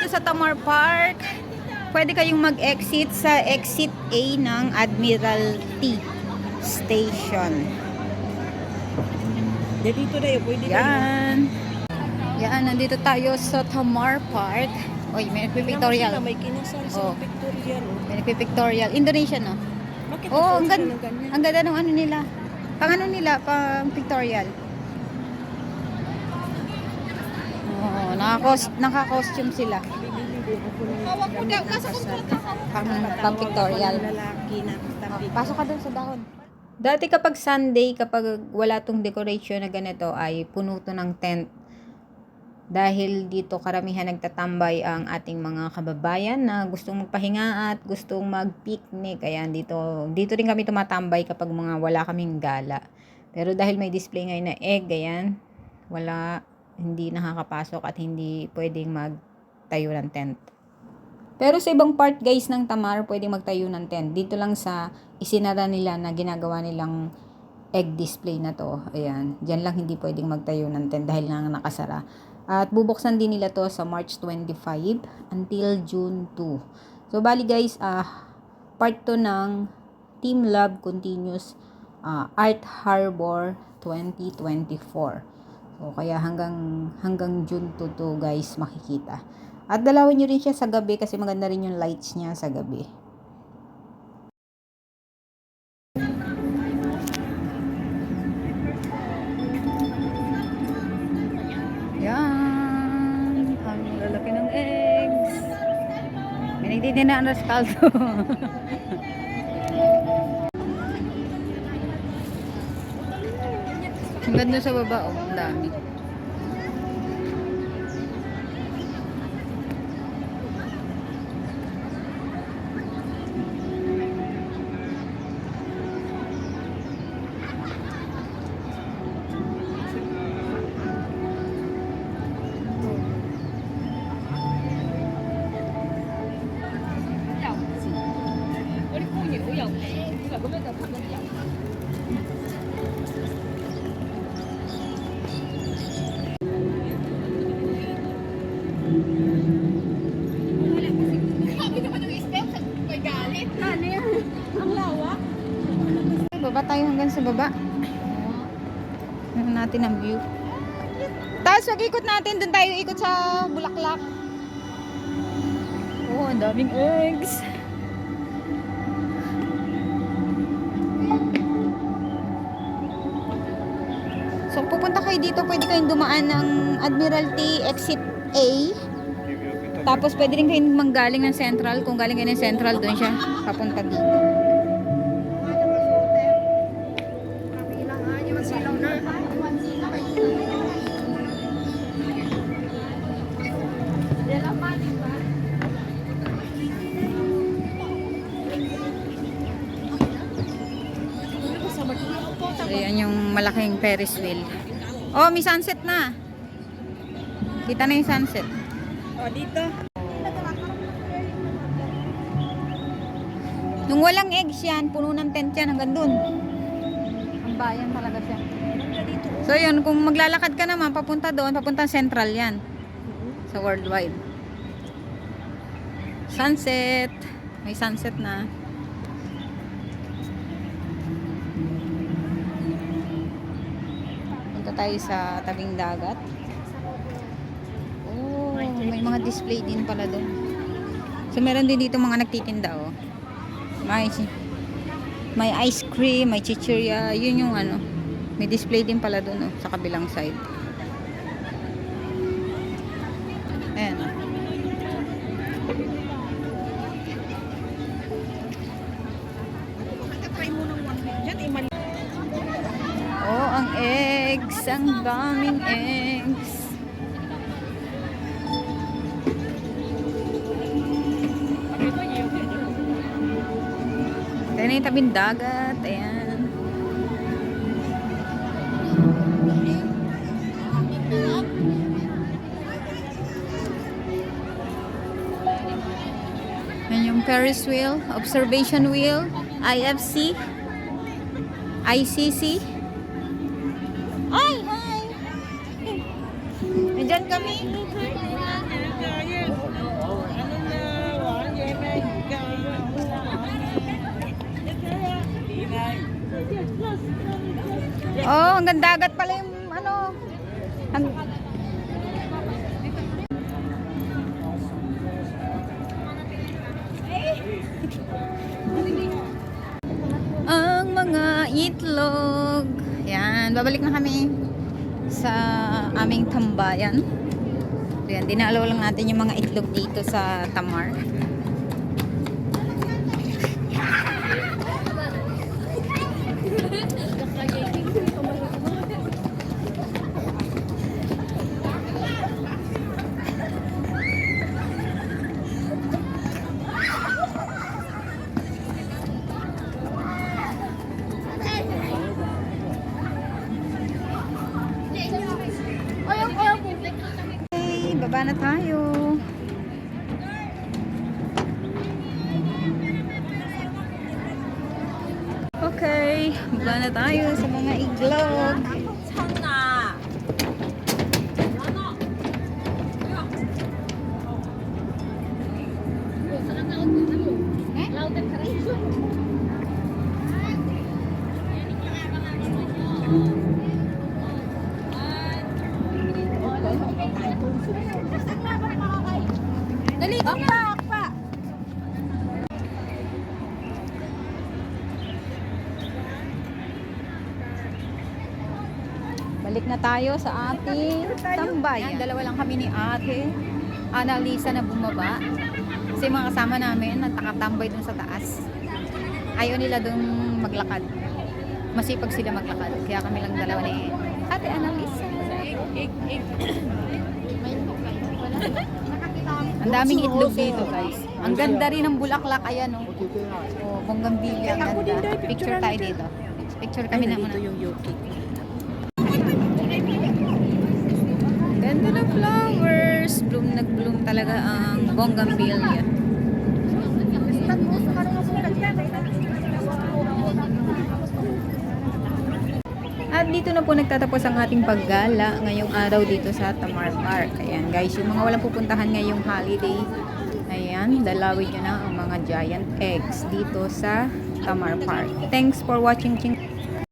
sa Tamar Park. Pwede kayong mag-exit sa exit A ng Admiralty Station. Dito na yun, pwede Yan. Yan, nandito tayo sa Tamar Park. Oy, may nagpipictorial. May kinasal sa pictorial. May nagpipictorial. Indonesian, no? Bakit Oo, ang ganyan? ganda ng ano nila. Pang ano nila, pang pictorial. Oo, naka-costume sila. Pang pictorial. Pasok ka dun sa dahon. Dati kapag Sunday, kapag wala tong decoration na ganito, ay puno to ng tent. Dahil dito karamihan nagtatambay ang ating mga kababayan na gustong magpahinga at gustong mag-picnic. Kaya dito rin kami tumatambay kapag mga wala kaming gala. Pero dahil may display ngayon na egg, ayan, hindi nakakapasok at hindi pwedeng magtayo ng tent. Pero sa ibang part guys ng Tamar, pwedeng magtayo ng tent. Dito lang sa isinara nila na ginagawa nilang egg display na to. Ayan, dyan lang hindi pwedeng magtayo ng tent dahil lang nakasara. At bubuksan din nila to sa March 25 until June 2. So bali guys, part to ng Team Love Continuous Art Harbor 2024. So kaya hanggang June 2 to guys makikita. At dalawin nyo rin siya sa gabi kasi maganda rin yung lights niya sa gabi. Yan. Ang lalaki ng eggs. May nagtitinda ng rascaldo. Ang ganda sa baba, oh. Ang dami. Baba tayo hanggang sa baba. Tingnan natin ang view. Tapos wag-ikot natin, doon tayo ikot sa Bulaklak. Oh, ang daming eggs. So pupunta kayo dito, pwede kayong dumaan ng Admiralty Exit A. Tapos pwede rin kayong manggaling ng Central. Kung galing kayo ng Central, doon siya papunta dito. So, yan yung malaking Ferris wheel. Oh, may sunset na. Kita na yung sunset. Oh, dito. Nung walang eggs yan, puno ng tent yan hanggang dun. Ang bayan talaga siya. So yun, kung maglalakad ka naman, papunta doon, papunta Central yan. Sa Worldwide. Sunset. May sunset na. Punta tayo sa tabing dagat. Oh, may mga display din pala doon. So meron din dito mga nagtitinda, oh. May ice cream, may chichirya, yun yung ano. May display din pala doon, oh, sa kabilang side. Ayan. Oh, ang eggs, ang daming eggs. Ayan na yung tabing dagat. Ayan. Ayan yung Ferris wheel, observation wheel, IFC, ICC. Ay! Hi! Nandyan kami. Oh, hanggang dagat pala yung ano. Ang mga itlog. Yan, babalik na kami sa aming tambayan. Yan, dinalaw lang natin yung mga itlog dito sa Tamar. Okay, baba na tayo. Okay, baba na tayo sa mga iglog. Dali, akpa. Balik na tayo sa ating tambayan. Dalawa lang kami ni ate Annalisa na bumaba. Kasi mga kasama namin nakatambay dun sa taas. Ayaw nila dun maglakad. Masipag sila maglakad. Kaya kami lang dalawa ni ate Annalisa. Ang daming itlog dito, guys. Ang ganda rin ng bulaklak, ayan, oh. Oh, bonggambilya, ang ganda. Picture tayo dito. Picture kami na muna. Ito yung yoki. Ganda ng flowers. Nag-bloom talaga ang bonggambilya. At dito na po nagtatapos ang ating paggala ngayong araw dito sa Tamar Park. Ayan guys, yung mga walang pupuntahan ngayong holiday, ayan, dalawin nyo na ang mga giant eggs dito sa Tamar Park. Thanks for watching.